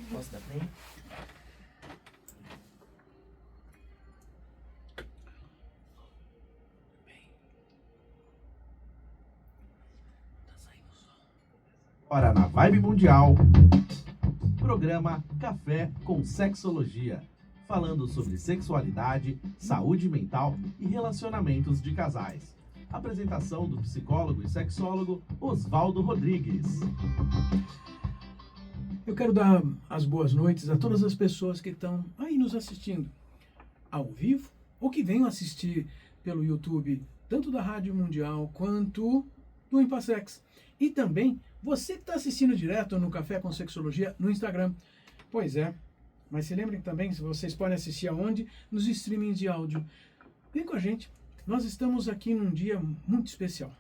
Posso dar play? Ora, na Vibe Mundial, programa Café com Sexologia, falando sobre sexualidade, saúde mental e relacionamentos de casais. Apresentação do psicólogo e sexólogo Osvaldo Rodrigues. Eu quero dar as boas noites a todas as pessoas que estão aí nos assistindo ao vivo ou que venham assistir pelo YouTube, tanto da Rádio Mundial quanto do Impassex. E também você que está assistindo direto no Café com Sexologia no Instagram. Pois é, mas se lembrem também, se vocês podem assistir aonde? Nos streamings de áudio. Vem com a gente, nós estamos aqui num dia muito especial.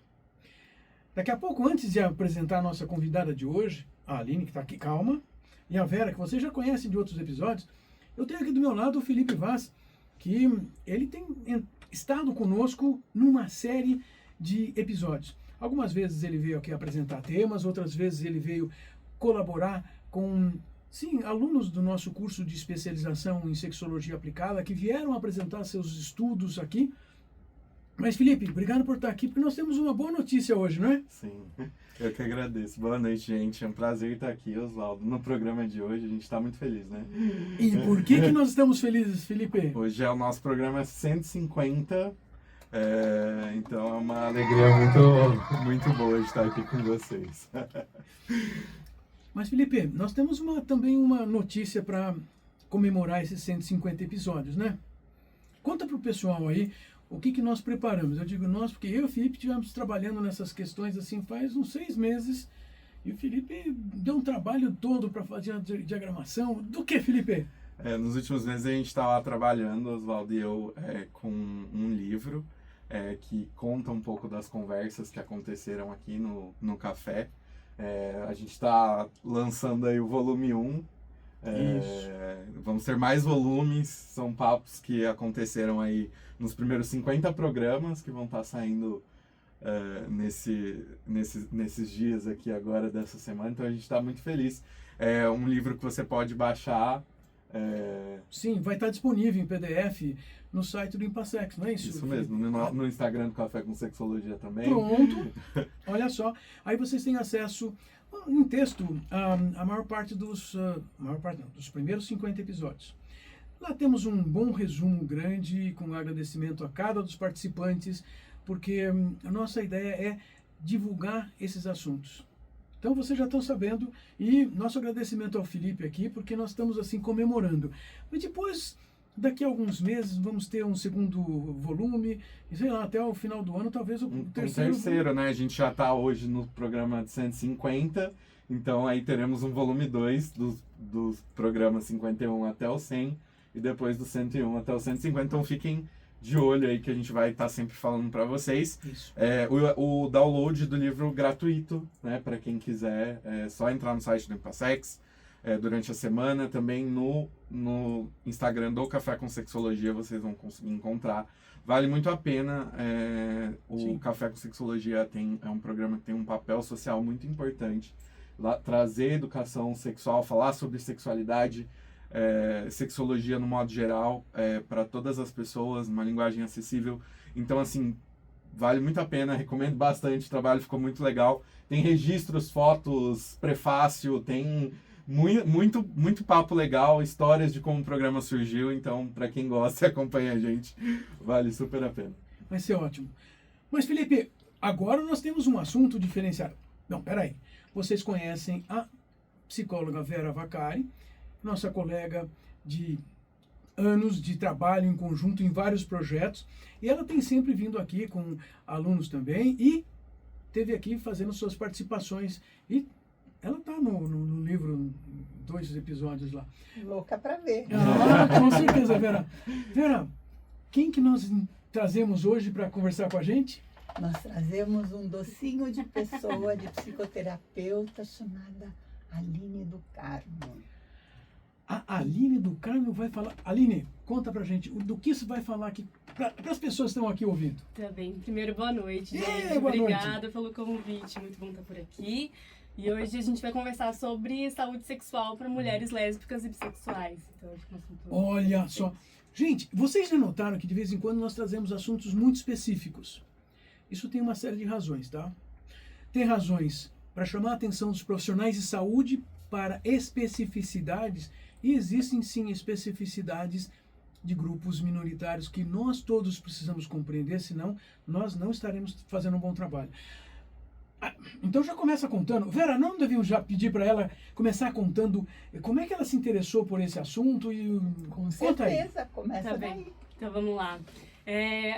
Daqui a pouco, antes de apresentar a nossa convidada de hoje, a Aline, que está aqui, calma, e a Vera, que vocês já conhecem de outros episódios, eu tenho aqui do meu lado o Felipe Vaz, que ele tem estado conosco numa série de episódios. Algumas vezes ele veio aqui apresentar temas, outras vezes ele veio colaborar com, sim, alunos do nosso curso de especialização em sexologia aplicada que vieram apresentar seus estudos aqui. Mas, Felipe, obrigado por estar aqui, porque nós temos uma boa notícia hoje, não é? Sim, eu que agradeço. Boa noite, gente. É um prazer estar aqui, Osvaldo. No programa de hoje, a gente está muito feliz, né? E por que nós estamos felizes, Felipe? Hoje é o nosso programa 150, então é uma alegria muito boa de estar aqui com vocês. Mas, Felipe, nós temos também uma notícia para comemorar esses 150 episódios, né? Conta para o pessoal aí o que nós preparamos. Eu digo nós, porque eu e o Felipe estivemos trabalhando nessas questões assim faz uns 6 meses. E o Felipe deu um trabalho todo para fazer a diagramação. Do que, Felipe? Nos últimos meses a gente estava trabalhando, Osvaldo e eu, com um livro que conta um pouco das conversas que aconteceram aqui no café. A gente está lançando aí o volume 1. Vamos ter mais volumes, são papos que aconteceram aí nos primeiros 50 programas que vão estar saindo nesses dias aqui agora dessa semana, então a gente está muito feliz. É um livro que você pode baixar. Sim, vai estar disponível em PDF no site do Impassex, não é isso? Isso mesmo, no Instagram do Café com Sexologia também. Pronto, olha só. Aí vocês têm acesso em texto a maior parte dos primeiros 50 episódios. Lá temos um bom resumo grande, com agradecimento a cada dos participantes, porque a nossa ideia é divulgar esses assuntos. Então vocês já estão sabendo, e nosso agradecimento ao Felipe aqui, porque nós estamos assim comemorando. Mas depois, daqui a alguns meses, vamos ter um segundo volume, e sei lá, até o final do ano, talvez o terceiro, né? A gente já está hoje no programa de 150, então aí teremos um volume 2 dos programas 51 até o 100, e depois do 101 até o 150, então fiquem de olho aí que a gente vai estar sempre falando para vocês. Isso. O download do livro gratuito, né, para quem quiser, é só entrar no site do Impassex durante a semana. Também no Instagram do Café com Sexologia vocês vão conseguir encontrar. Vale muito a pena. O Café com Sexologia é um programa que tem um papel social muito importante. Trazer educação sexual, falar sobre sexualidade, sexologia no modo geral, para todas as pessoas, numa linguagem acessível. Então, assim, vale muito a pena, recomendo bastante, o trabalho ficou muito legal. Tem registros, fotos, prefácio, tem muito papo legal, histórias de como o programa surgiu. Então, para quem gosta e acompanha a gente, vale super a pena. Vai ser ótimo. Mas, Felipe, agora nós temos um assunto diferenciado. Não, peraí. Vocês conhecem a psicóloga Vera Vaccari, nossa colega de anos de trabalho em conjunto em vários projetos, e ela tem sempre vindo aqui com alunos também, e teve aqui fazendo suas participações, e ela está no livro, 2 episódios lá. Louca para ver. Com certeza, Vera. Vera, quem que nós trazemos hoje para conversar com a gente? Nós trazemos um docinho de pessoa, de psicoterapeuta, chamada Aline do Carmo. A Aline do Carmo vai falar. Aline, conta pra gente do que você vai falar aqui, para as pessoas que estão aqui ouvindo. Tá bem. Primeiro, boa noite, gente. Boa Obrigada noite. pelo convite. Muito bom estar por aqui. E hoje a gente vai conversar sobre saúde sexual para mulheres lésbicas e bissexuais. Então, acho que é um assunto Olha só. Gente, vocês já notaram que de vez em quando nós trazemos assuntos muito específicos. Isso tem uma série de razões, tá? Tem razões para chamar a atenção dos profissionais de saúde para especificidades, e existem sim especificidades de grupos minoritários que nós todos precisamos compreender, senão nós não estaremos fazendo um bom trabalho. Então já começa contando. Vera, não devíamos já pedir para ela começar contando como é que ela se interessou por esse assunto e Com conta aí. certeza, começa Tá daí. bem. Então vamos lá.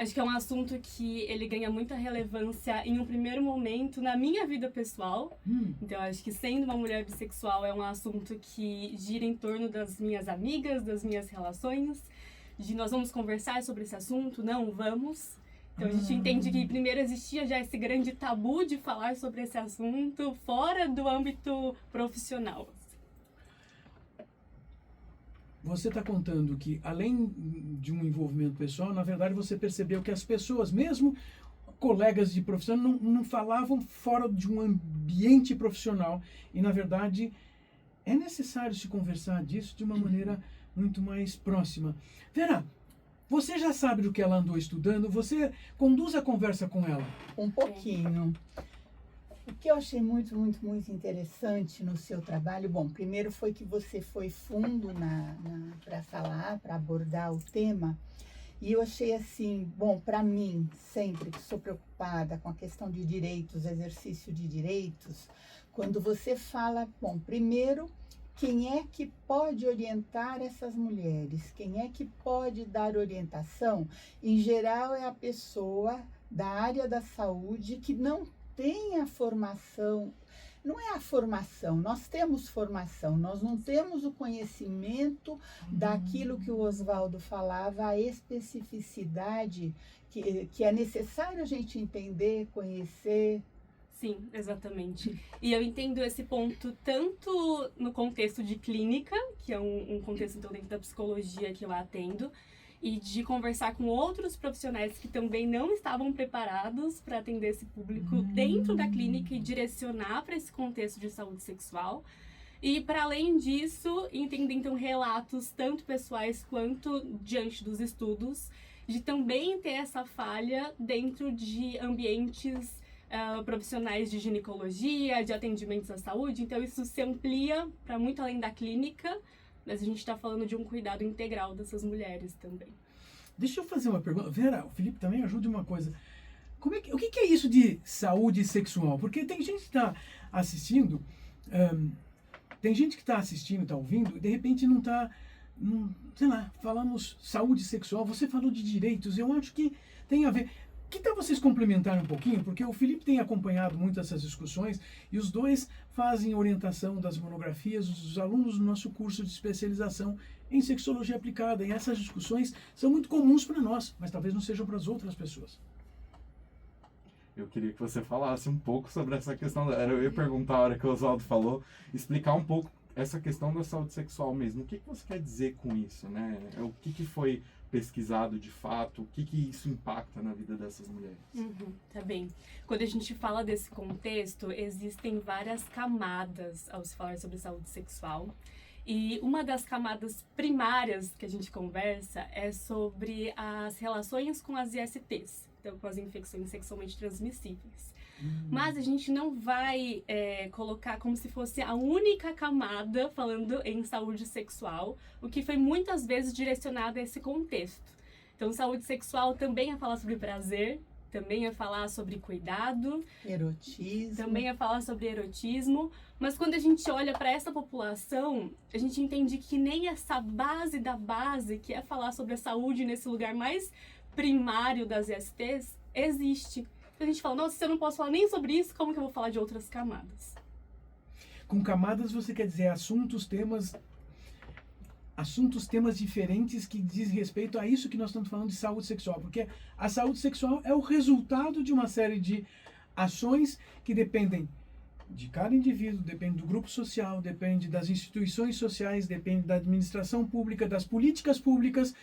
Acho que é um assunto que ele ganha muita relevância em um primeiro momento na minha vida pessoal. Então acho que sendo uma mulher bissexual é um assunto que gira em torno das minhas amigas, das minhas relações, de nós vamos conversar sobre esse assunto, não vamos. Então a gente entende que primeiro existia já esse grande tabu de falar sobre esse assunto fora do âmbito profissional. Você está contando que, além de um envolvimento pessoal, na verdade você percebeu que as pessoas, mesmo colegas de profissão, não falavam fora de um ambiente profissional. E, na verdade, é necessário se conversar disso de uma maneira muito mais próxima. Vera, você já sabe do que ela andou estudando? Você conduz a conversa com ela? Um pouquinho. O que eu achei muito, muito, muito interessante no seu trabalho, bom, primeiro foi que você foi fundo para falar, para abordar o tema, e eu achei assim, bom, para mim, sempre que sou preocupada com a questão de direitos, exercício de direitos, quando você fala, bom, primeiro, quem é que pode orientar essas mulheres? Quem é que pode dar orientação? Em geral, é a pessoa da área da saúde que não tem a formação. Não é a formação, nós temos formação, nós não temos o conhecimento daquilo que o Oswaldo falava, a especificidade que é necessário a gente entender, conhecer. Sim, exatamente. E eu entendo esse ponto tanto no contexto de clínica, que é um contexto então dentro da psicologia que eu atendo, e de conversar com outros profissionais que também não estavam preparados para atender esse público dentro da clínica e direcionar para esse contexto de saúde sexual. E, para além disso, entender então relatos tanto pessoais quanto diante dos estudos, de também ter essa falha dentro de ambientes profissionais de ginecologia, de atendimentos à saúde. Então, isso se amplia para muito além da clínica, mas a gente está falando de um cuidado integral dessas mulheres também. Deixa eu fazer uma pergunta. Vera, o Felipe também ajude uma coisa. O que é isso de saúde sexual? Porque tem gente que está assistindo, está ouvindo, e de repente não está, sei lá, falamos saúde sexual, você falou de direitos, eu acho que tem a ver. Que tal vocês complementarem um pouquinho? Porque o Felipe tem acompanhado muito essas discussões e os dois fazem orientação das monografias dos alunos do nosso curso de especialização em sexologia aplicada. E essas discussões são muito comuns para nós, mas talvez não sejam para as outras pessoas. Eu queria que você falasse um pouco sobre essa questão. Eu ia perguntar a hora que o Oswaldo falou, explicar um pouco essa questão da saúde sexual mesmo. O que você quer dizer com isso, né? O que foi pesquisado de fato, o que isso impacta na vida dessas mulheres? Tá bem. Quando a gente fala desse contexto, existem várias camadas ao se falar sobre saúde sexual. E uma das camadas primárias que a gente conversa é sobre as relações com as ISTs, então com as infecções sexualmente transmissíveis. Mas a gente não vai colocar como se fosse a única camada falando em saúde sexual, o que foi muitas vezes direcionado a esse contexto. Então, saúde sexual também é falar sobre prazer, também é falar sobre cuidado, Erotismo. também é falar sobre erotismo, mas quando a gente olha para essa população, a gente entende que nem essa base da base, que é falar sobre a saúde nesse lugar mais primário das ISTs, existe. A gente fala, nossa, se eu não posso falar nem sobre isso, como que eu vou falar de outras camadas? Com camadas você quer dizer assuntos, temas diferentes que diz respeito a isso que nós estamos falando de saúde sexual, porque a saúde sexual é o resultado de uma série de ações que dependem de cada indivíduo, depende do grupo social, depende das instituições sociais, depende da administração pública, das políticas públicas.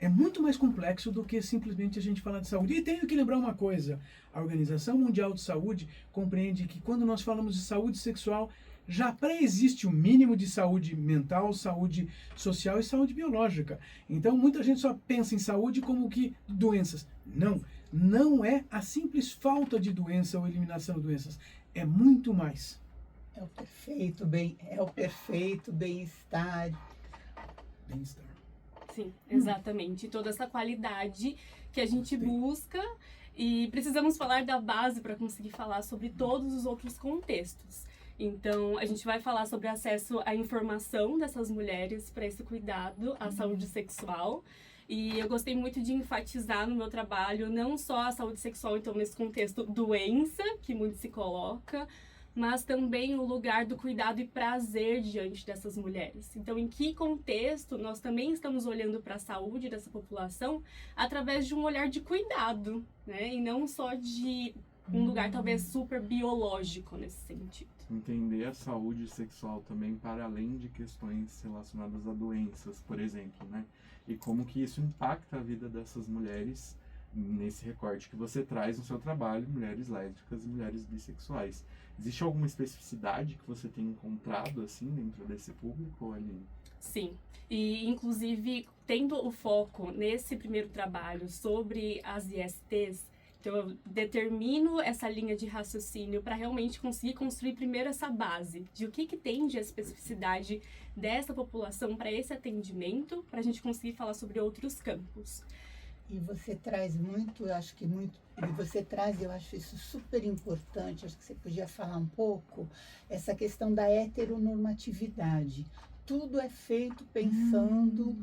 é muito mais complexo do que simplesmente a gente falar de saúde. E tenho que lembrar uma coisa, a Organização Mundial de Saúde compreende que quando nós falamos de saúde sexual, já pré-existe o mínimo de saúde mental, saúde social e saúde biológica. Então, muita gente só pensa em saúde como que doenças. Não, não é a simples falta de doença ou eliminação de doenças. É muito mais. É o perfeito bem-estar. Bem-estar. Sim, exatamente. Toda essa qualidade que a gente busca, e precisamos falar da base para conseguir falar sobre todos os outros contextos. Então, a gente vai falar sobre acesso à informação dessas mulheres para esse cuidado à saúde sexual. E eu gostei muito de enfatizar no meu trabalho não só a saúde sexual, então, nesse contexto doença, que muito se coloca, mas também o lugar do cuidado e prazer diante dessas mulheres. Então, em que contexto nós também estamos olhando para a saúde dessa população através de um olhar de cuidado, né? E não só de um lugar talvez super biológico nesse sentido. Entender a saúde sexual também para além de questões relacionadas a doenças, por exemplo, né? E como que isso impacta a vida dessas mulheres nesse recorte que você traz no seu trabalho, mulheres lésbicas e mulheres bissexuais. Existe alguma especificidade que você tem encontrado, assim, dentro desse público, Aline? Sim, e inclusive tendo o foco nesse primeiro trabalho sobre as ISTs, então eu determino essa linha de raciocínio para realmente conseguir construir primeiro essa base de o que tem de especificidade dessa população para esse atendimento, para a gente conseguir falar sobre outros campos. E você traz muito, eu acho que muito, eu acho isso super importante, acho que você podia falar um pouco, essa questão da heteronormatividade. Tudo é feito pensando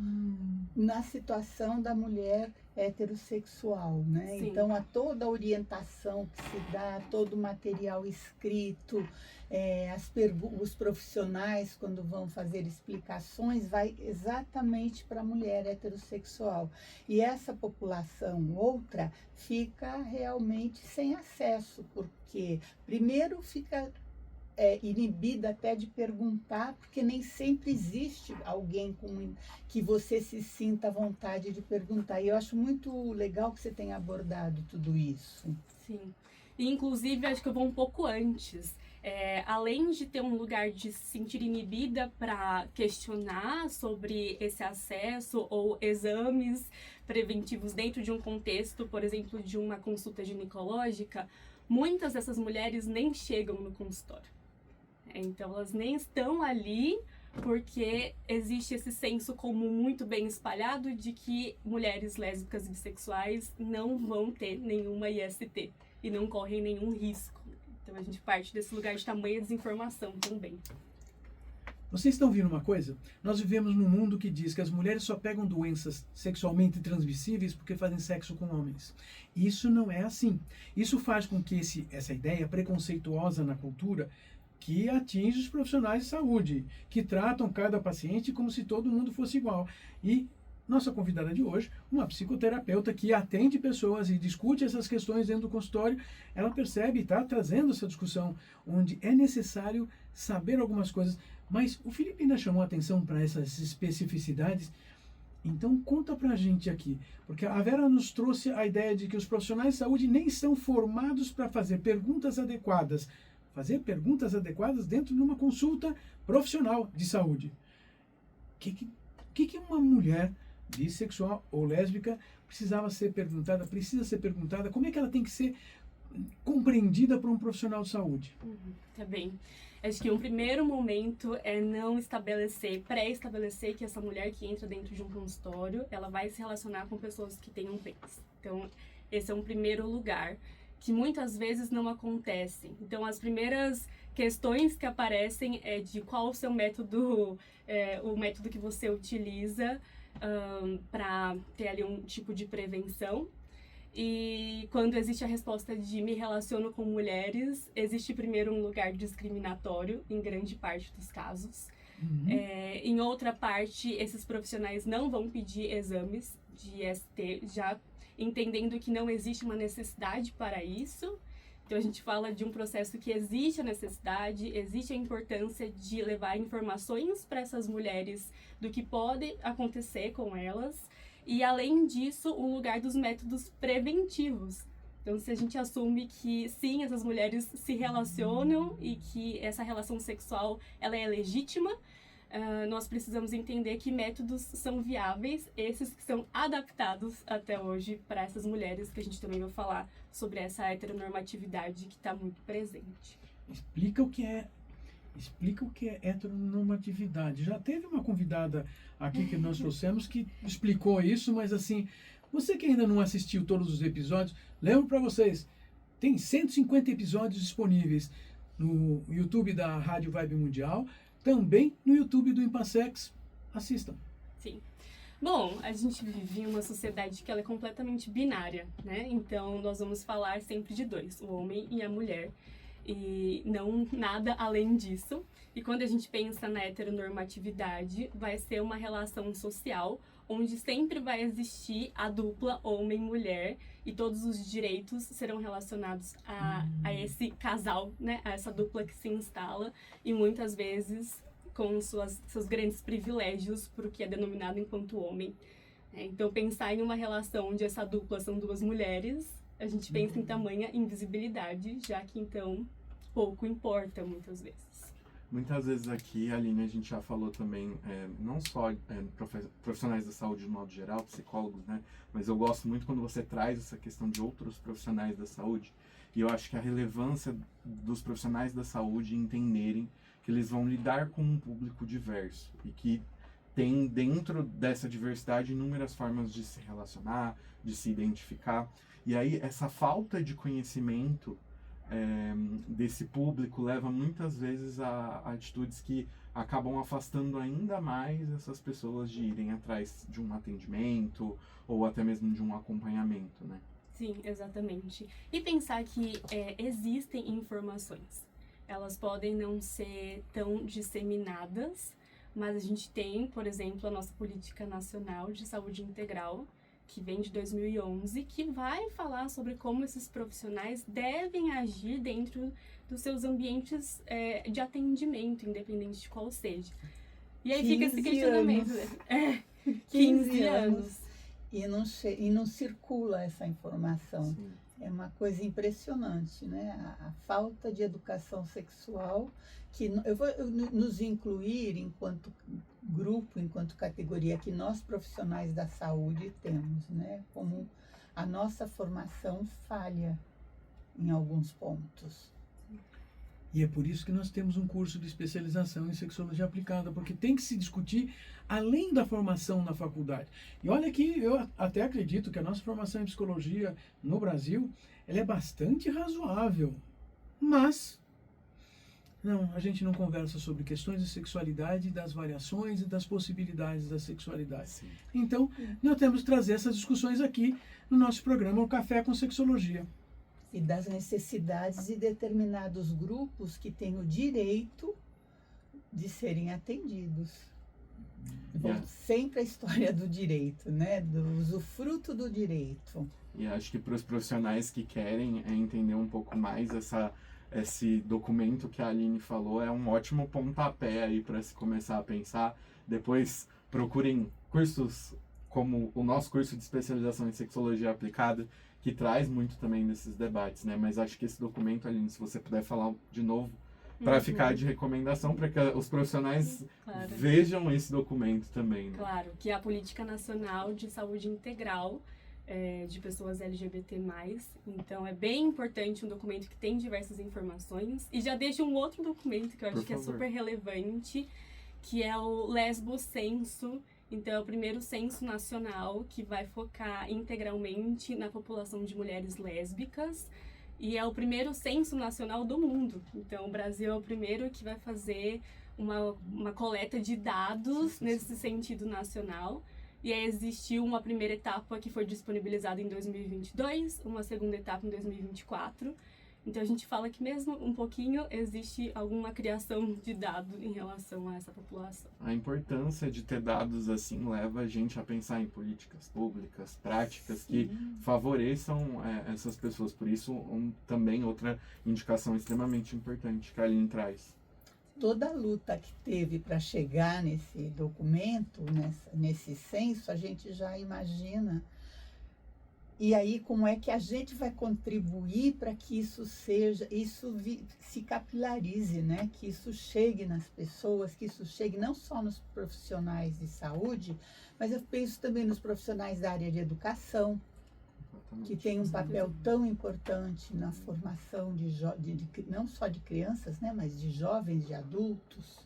na situação da mulher heterossexual, né? Sim. Então, toda a orientação que se dá, todo o material escrito, os profissionais, quando vão fazer explicações, vai exatamente para a mulher heterossexual. E essa população outra fica realmente sem acesso, porque primeiro fica inibida até de perguntar, porque nem sempre existe alguém que você se sinta à vontade de perguntar. E eu acho muito legal que você tenha abordado tudo isso. Sim, e inclusive acho que eu vou um pouco antes. Além de ter um lugar de se sentir inibida para questionar sobre esse acesso ou exames preventivos dentro de um contexto, por exemplo, de uma consulta ginecológica, muitas dessas mulheres nem chegam no consultório. Então, elas nem estão ali porque existe esse senso comum muito bem espalhado de que mulheres lésbicas e bissexuais não vão ter nenhuma IST e não correm nenhum risco. Então, a gente parte desse lugar de tamanha desinformação também. Vocês estão ouvindo uma coisa? Nós vivemos num mundo que diz que as mulheres só pegam doenças sexualmente transmissíveis porque fazem sexo com homens. Isso não é assim. Isso faz com que essa ideia preconceituosa na cultura que atinge os profissionais de saúde, que tratam cada paciente como se todo mundo fosse igual. E nossa convidada de hoje, uma psicoterapeuta que atende pessoas e discute essas questões dentro do consultório, ela percebe e está trazendo essa discussão onde é necessário saber algumas coisas. Mas o Felipe ainda chamou a atenção para essas especificidades. Então conta pra gente aqui, porque a Vera nos trouxe a ideia de que os profissionais de saúde nem são formados para fazer perguntas adequadas dentro de uma consulta profissional de saúde. O que uma mulher bissexual ou lésbica precisa ser perguntada, como é que ela tem que ser compreendida por um profissional de saúde? Tá bem. Acho que um primeiro momento é não pré-estabelecer que essa mulher que entra dentro de um consultório, ela vai se relacionar com pessoas que tenham pênis. Então, esse é um primeiro lugar que muitas vezes não acontece. Então, as primeiras questões que aparecem é de qual o seu método, o método que você utiliza para ter ali um tipo de prevenção. E quando existe a resposta de me relaciono com mulheres, existe primeiro um lugar discriminatório, em grande parte dos casos. Em outra parte, esses profissionais não vão pedir exames de IST, já entendendo que não existe uma necessidade para isso. Então, a gente fala de um processo que existe a necessidade, existe a importância de levar informações para essas mulheres do que pode acontecer com elas e além disso, o lugar dos métodos preventivos. Então, se a gente assume que sim, essas mulheres se relacionam e que essa relação sexual ela é legítima, nós precisamos entender que métodos são viáveis, esses que são adaptados até hoje para essas mulheres, que a gente também vai falar sobre essa heteronormatividade que está muito presente. Explica o que é heteronormatividade. Já teve uma convidada aqui que nós trouxemos que explicou isso, mas assim, você que ainda não assistiu todos os episódios, lembro para vocês, tem 150 episódios disponíveis no YouTube da Rádio Vibe Mundial, também no YouTube do Impassex. Assistam. Sim. Bom, a gente vive em uma sociedade que ela é completamente binária, né? Então, nós vamos falar sempre de dois, o homem e a mulher, e não nada além disso. E quando a gente pensa na heteronormatividade, vai ser uma relação social onde sempre vai existir a dupla homem-mulher e todos os direitos serão relacionados a esse casal, né? A essa dupla que se instala e muitas vezes com seus grandes privilégios para o que é denominado enquanto homem. Então, pensar em uma relação onde essa dupla são duas mulheres, a gente pensa em tamanha invisibilidade, já que então pouco importa muitas vezes. Muitas vezes aqui, Aline, a gente já falou também, não só profissionais da saúde de modo geral, psicólogos, né? Mas eu gosto muito quando você traz essa questão de outros profissionais da saúde. E eu acho que a relevância dos profissionais da saúde entenderem que eles vão lidar com um público diverso e que tem dentro dessa diversidade inúmeras formas de se relacionar, de se identificar. E aí essa falta de conhecimento desse público leva muitas vezes a atitudes que acabam afastando ainda mais essas pessoas de irem atrás de um atendimento ou até mesmo de um acompanhamento, né? Sim, exatamente. E pensar que existem informações. Elas podem não ser tão disseminadas, mas a gente tem, por exemplo, a nossa Política Nacional de Saúde Integral, que vem de 2011, que vai falar sobre como esses profissionais devem agir dentro dos seus ambientes de atendimento, independente de qual seja. E aí fica esse questionamento. 15 anos. E não circula essa informação. Sim. É uma coisa impressionante, né? A falta de educação sexual, que eu vou nos incluir enquanto grupo, enquanto categoria que nós profissionais da saúde temos, né? Como a nossa formação falha em alguns pontos. E é por isso que nós temos um curso de especialização em sexologia aplicada, porque tem que se discutir além da formação na faculdade. E olha que eu até acredito que a nossa formação em psicologia no Brasil, ela é bastante razoável, mas não, a gente não conversa sobre questões de sexualidade, das variações e das possibilidades da sexualidade. Sim. Então, nós temos que trazer essas discussões aqui no nosso programa O Café com Sexologia. E das necessidades de determinados grupos que têm o direito de serem atendidos. Sempre a história do direito, né? Do usufruto do direito. E acho que para os profissionais que querem entender um pouco mais esse documento que a Aline falou, é um ótimo pontapé aí para se começar a pensar. Depois procurem cursos como o nosso curso de especialização em sexologia aplicada, que traz muito também desses debates, né? Mas acho que esse documento, Aline, se você puder falar de novo, para ficar de recomendação, para que os profissionais vejam esse documento também, né? Claro, que é a Política Nacional de Saúde Integral de pessoas LGBT+. Então, é bem importante, um documento que tem diversas informações. E já deixo um outro documento que eu acho que é super relevante, que é o Lesbo Censo. Então, é o primeiro censo nacional que vai focar integralmente na população de mulheres lésbicas e é o primeiro censo nacional do mundo. Então, o Brasil é o primeiro que vai fazer uma coleta de dados nesse sentido nacional. E aí existiu uma primeira etapa que foi disponibilizada em 2022, uma segunda etapa em 2024. Então, a gente fala que mesmo um pouquinho existe alguma criação de dados em relação a essa população. A importância de ter dados assim leva a gente a pensar em políticas públicas, práticas que favoreçam essas pessoas. Por isso, também outra indicação extremamente importante que a Aline traz. toda a luta que teve para chegar nesse documento, nesse censo, a gente já imagina. E aí, como é que a gente vai contribuir para que isso se capilarize, né? Que isso chegue nas pessoas, que isso chegue não só nos profissionais de saúde, mas eu penso também nos profissionais da área de educação, que tem um papel tão importante na formação não só de crianças, né? Mas de jovens, de adultos.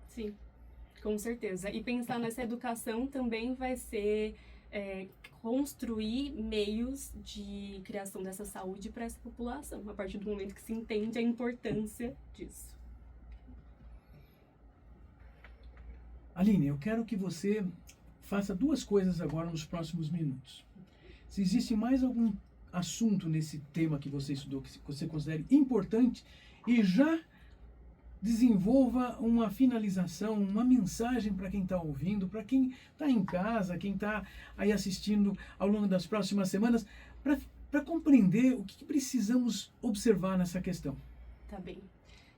Sim, com certeza. E pensar nessa educação também vai ser construir meios de criação dessa saúde para essa população, a partir do momento que se entende a importância disso. Aline, eu quero que você faça 2 coisas agora nos próximos minutos. Se existe mais algum assunto nesse tema que você estudou, que você considere importante, e já desenvolva uma finalização, uma mensagem para quem está ouvindo, para quem está em casa, quem está aí assistindo ao longo das próximas semanas, para compreender o que precisamos observar nessa questão. Tá bem.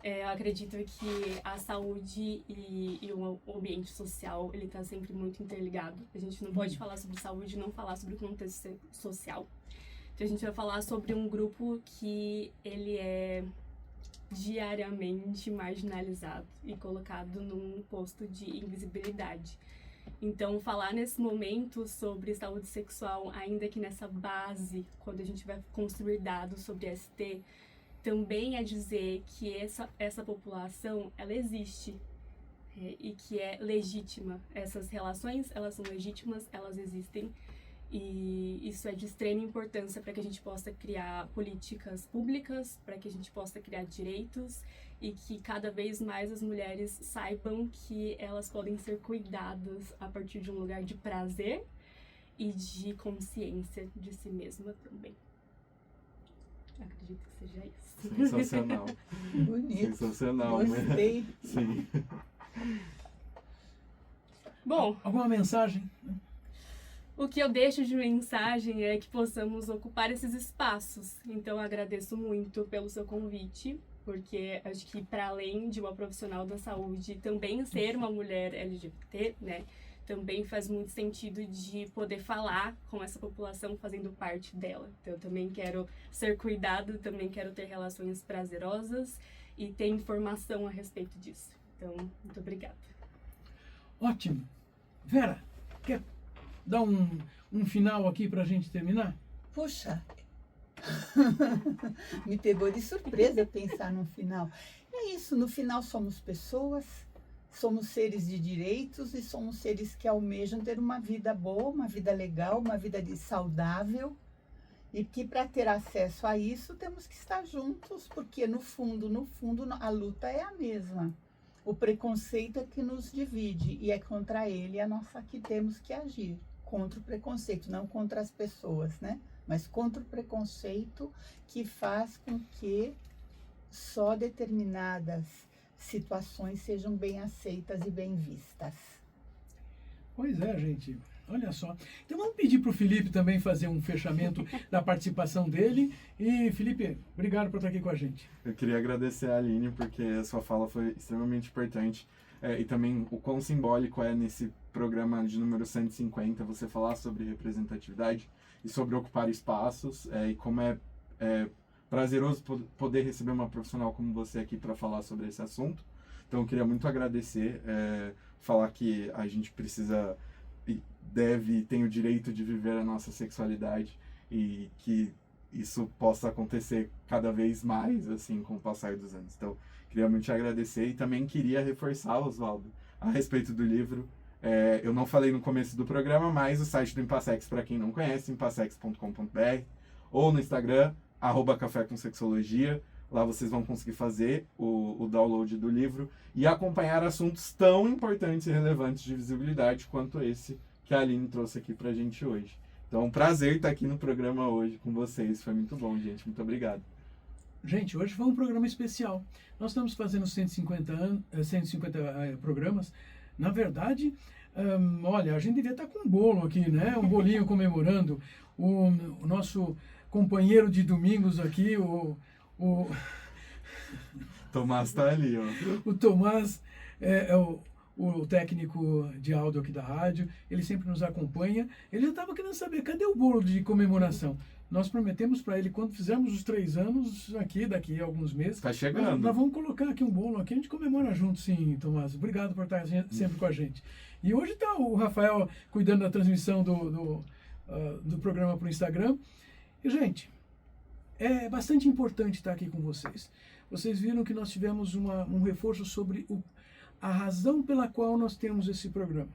Eu acredito que a saúde e o ambiente social, ele está sempre muito interligado. A gente não pode falar sobre saúde e não falar sobre o contexto social. Então a gente vai falar sobre um grupo que ele é diariamente marginalizado e colocado num posto de invisibilidade. Então, falar nesse momento sobre saúde sexual, ainda que nessa base, quando a gente vai construir dados sobre ST, também é dizer que essa população, ela existe e que é legítima. Essas relações, elas são legítimas, elas existem. E isso é de extrema importância para que a gente possa criar políticas públicas, para que a gente possa criar direitos e que cada vez mais as mulheres saibam que elas podem ser cuidadas a partir de um lugar de prazer e de consciência de si mesma também. Acredito que seja isso. Sensacional. Bonito. Sensacional. Gostei. Sim. Bom, Alguma mensagem? o que eu deixo de mensagem é que possamos ocupar esses espaços. Então, agradeço muito pelo seu convite, porque acho que para além de uma profissional da saúde, também ser uma mulher LGBT, né, também faz muito sentido de poder falar com essa população fazendo parte dela. Então, eu também quero ser cuidada, também quero ter relações prazerosas e ter informação a respeito disso. Então, muito obrigada. Ótimo. Vera, quer dar um final aqui para a gente terminar? Puxa, me pegou de surpresa pensar no final. É isso, no final somos pessoas, somos seres de direitos e somos seres que almejam ter uma vida boa, uma vida legal, uma vida saudável. E que para ter acesso a isso temos que estar juntos, porque no fundo, a luta é a mesma. O preconceito é que nos divide e é contra ele que temos que agir. Contra o preconceito, não contra as pessoas, né? Mas contra o preconceito que faz com que só determinadas situações sejam bem aceitas e bem vistas. Pois é, gente. Olha só. Então vamos pedir para o Felipe também fazer um fechamento da participação dele. E, Felipe, obrigado por estar aqui com a gente. Eu queria agradecer a Aline, porque a sua fala foi extremamente importante. E também o quão simbólico é nesse programa de número 150 você falar sobre representatividade e sobre ocupar espaços, e como é prazeroso poder receber uma profissional como você aqui para falar sobre esse assunto. Então eu queria muito agradecer, falar que a gente precisa, deve, tem o direito de viver a nossa sexualidade e que isso possa acontecer cada vez mais, assim, com o passar dos anos. Então, queria muito te agradecer e também queria reforçar, Oswaldo, a respeito do livro. Eu não falei no começo do programa, mas o site do Impassex, para quem não conhece, impassex.com.br, ou no Instagram, @café com sexologia. Lá vocês vão conseguir fazer o download do livro e acompanhar assuntos tão importantes e relevantes de visibilidade quanto esse que a Aline trouxe aqui pra gente hoje. Então, um prazer estar aqui no programa hoje com vocês. Foi muito bom, gente. Muito obrigado. Gente, hoje foi um programa especial. Nós estamos fazendo 150 programas. Na verdade, olha, a gente devia estar com um bolo aqui, né? Um bolinho comemorando. O nosso companheiro de domingos aqui, Tomás tá ali, ó. O Tomás é o técnico de áudio aqui da rádio, ele sempre nos acompanha. Ele já estava querendo saber, cadê o bolo de comemoração? Nós prometemos para ele, quando fizermos os 3 anos, daqui a alguns meses, Tá chegando. nós vamos colocar aqui um bolo, aqui a gente comemora junto, sim, Tomás. Obrigado por estar sempre com a gente. E hoje está o Rafael cuidando da transmissão do programa para o Instagram. E, gente, é bastante importante estar aqui com vocês. Vocês viram que nós tivemos um reforço sobre a razão pela qual nós temos esse programa.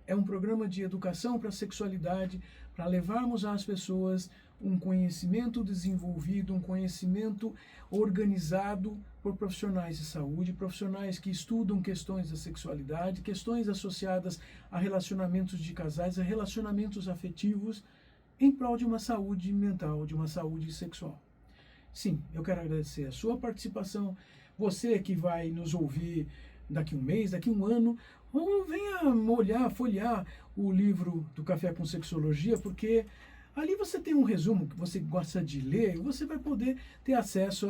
É um programa de educação para a sexualidade, para levarmos às pessoas um conhecimento desenvolvido, um conhecimento organizado por profissionais de saúde, profissionais que estudam questões da sexualidade, questões associadas a relacionamentos de casais, a relacionamentos afetivos, em prol de uma saúde mental, de uma saúde sexual. Sim, eu quero agradecer a sua participação, você que vai nos ouvir daqui um mês, daqui um ano, ou venha folhear o livro do Café com Sexologia, porque ali você tem um resumo que você gosta de ler, e você vai poder ter acesso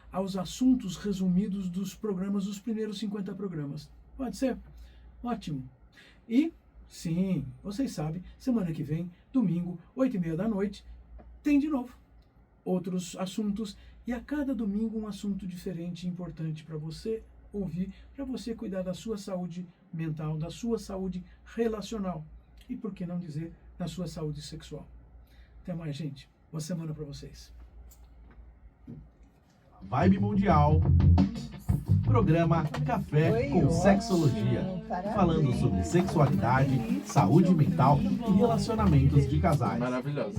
aos assuntos resumidos dos programas, dos primeiros 50 programas. Pode ser? Ótimo. E, sim, vocês sabem, semana que vem, domingo, 8h30 da noite, tem de novo outros assuntos, e a cada domingo um assunto diferente e importante para você ouvir, para você cuidar da sua saúde mental, da sua saúde relacional e, por que não dizer, da sua saúde sexual. Até mais, gente. Boa semana para vocês. Vibe Mundial. Programa Café com Sexologia. Parabéns. Falando sobre sexualidade, saúde mental e relacionamentos de casais. Maravilhoso.